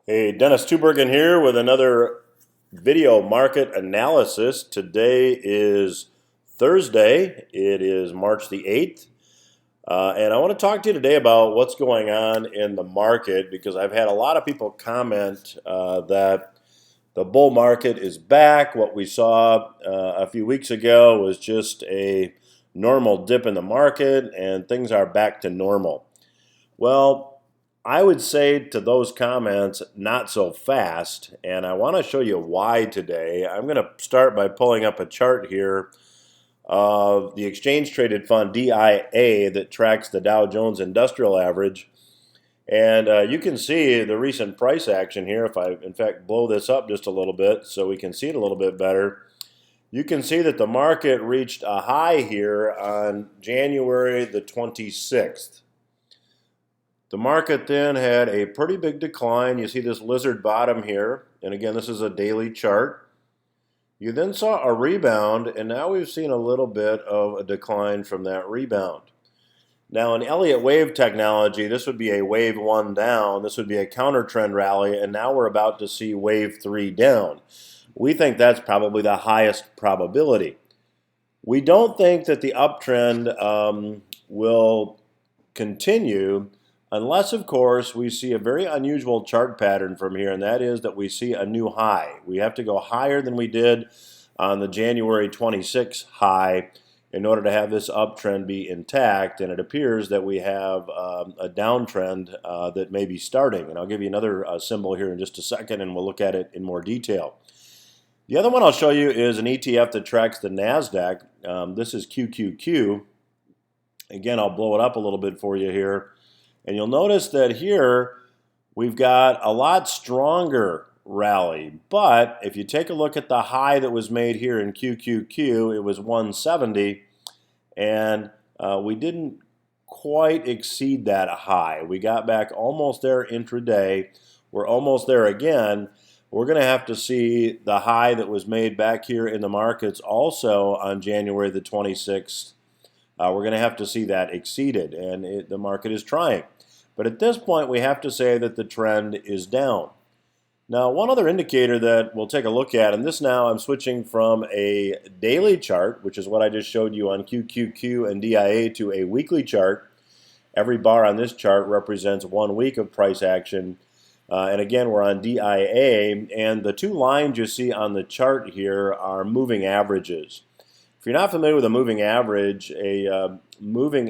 Hey, Dennis Tubbergen here with another video market analysis. Today is Thursday. It is March the 8th. And I want to talk to you today about what's going on in the market because I've had a lot of people comment that the bull market is back. What we saw a few weeks ago was just a normal dip in the market and things are back to normal. Well, I would say to those comments, not so fast, and I want to show you why today. I'm going to start by pulling up a chart here of the exchange traded fund DIA that tracks the Dow Jones Industrial Average. And you can see the recent price action here. If I, in fact, blow this up just a little bit so we can see it a little bit better, you can see that the market reached a high here on January the 26th. The market then had a pretty big decline. You see this lizard bottom here. And again, this is a daily chart. You then saw a rebound, and now we've seen a little bit of a decline from that rebound. Now, in Elliott wave technology, this would be a wave 1 down. This would be a counter trend rally, and now we're about to see wave 3 down. We think that's probably the highest probability. We don't think that the uptrend will continue unless, of course, we see a very unusual chart pattern from here, and that is that we see a new high. We have to go higher than we did on the January 26th high in order to have this uptrend be intact, and it appears that we have a downtrend that may be starting. And I'll give you another symbol here in just a second, and we'll look at it in more detail. The other one I'll show you is an ETF that tracks the NASDAQ. This is QQQ. Again, I'll blow it up a little bit for you here. And you'll notice that here we've got a lot stronger rally. But if you take a look at the high that was made here in QQQ, it was 170. And we didn't quite exceed that high. We got back almost there intraday. We're almost there again. We're going to have to see the high that was made back here in the markets also on January the 26th. We're going to have to see that exceeded, and the market is trying. But at this point, we have to say that the trend is down. Now, one other indicator that we'll take a look at, and this now I'm switching from a daily chart, which is what I just showed you on QQQ and DIA, to a weekly chart. Every bar on this chart represents 1 week of price action. And again, we're on DIA, and the two lines you see on the chart here are moving averages. If you're not familiar with a moving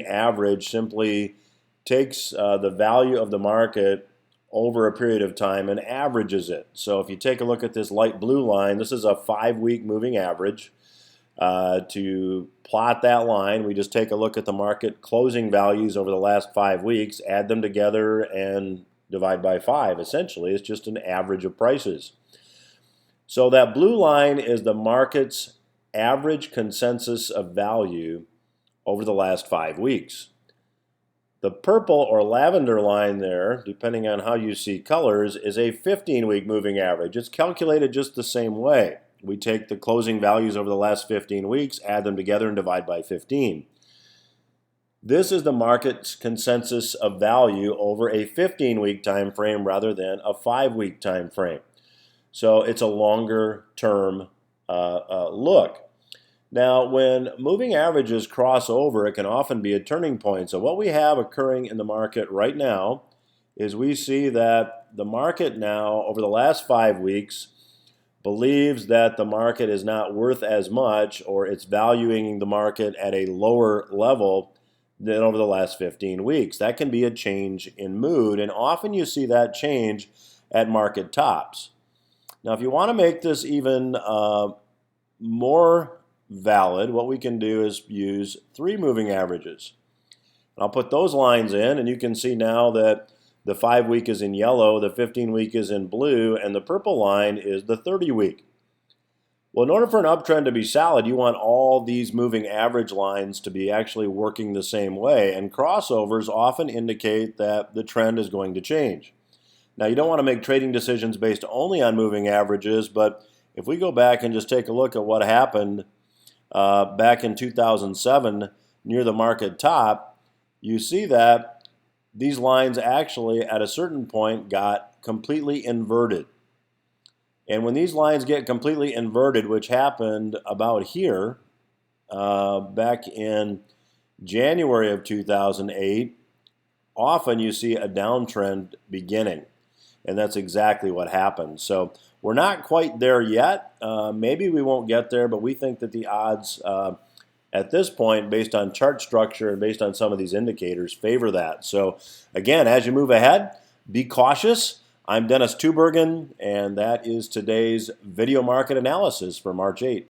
average simply takes the value of the market over a period of time and averages it. So if you take a look at this light blue line, this is a 5-week moving average. To plot that line, we just take a look at the market closing values over the last 5 weeks, add them together, and divide by 5. Essentially, it's just an average of prices. So that blue line is the market's average consensus of value over the last 5 weeks. The purple or lavender line there, depending on how you see colors, is a 15-week moving average. It's calculated just the same way. We take the closing values over the last 15 weeks, add them together, and divide by 15. This is the market's consensus of value over a 15-week time frame rather than a 5-week time frame. So it's a longer term look. Now, when moving averages cross over, it can often be a turning point. So what we have occurring in the market right now is we see that the market now, over the last 5 weeks, believes that the market is not worth as much, or it's valuing the market at a lower level than over the last 15 weeks. That can be a change in mood, and often you see that change at market tops. Now, if you want to make this even more valid, what we can do is use 3 moving averages. I'll put those lines in, and you can see now that the 5-week is in yellow, the 15-week is in blue, and the purple line is the 30-week. Well, in order for an uptrend to be solid, you want all these moving average lines to be actually working the same way, and crossovers often indicate that the trend is going to change. Now, you don't want to make trading decisions based only on moving averages, but if we go back and just take a look at what happened back in 2007 near the market top, you see that these lines actually at a certain point got completely inverted. And when these lines get completely inverted, which happened about here back in January of 2008, often you see a downtrend beginning. And that's exactly what happened. So we're not quite there yet. Maybe we won't get there, but we think that the odds at this point, based on chart structure and based on some of these indicators, favor that. So again, as you move ahead, be cautious. I'm Dennis Tubbergen, and that is today's video market analysis for March 8th.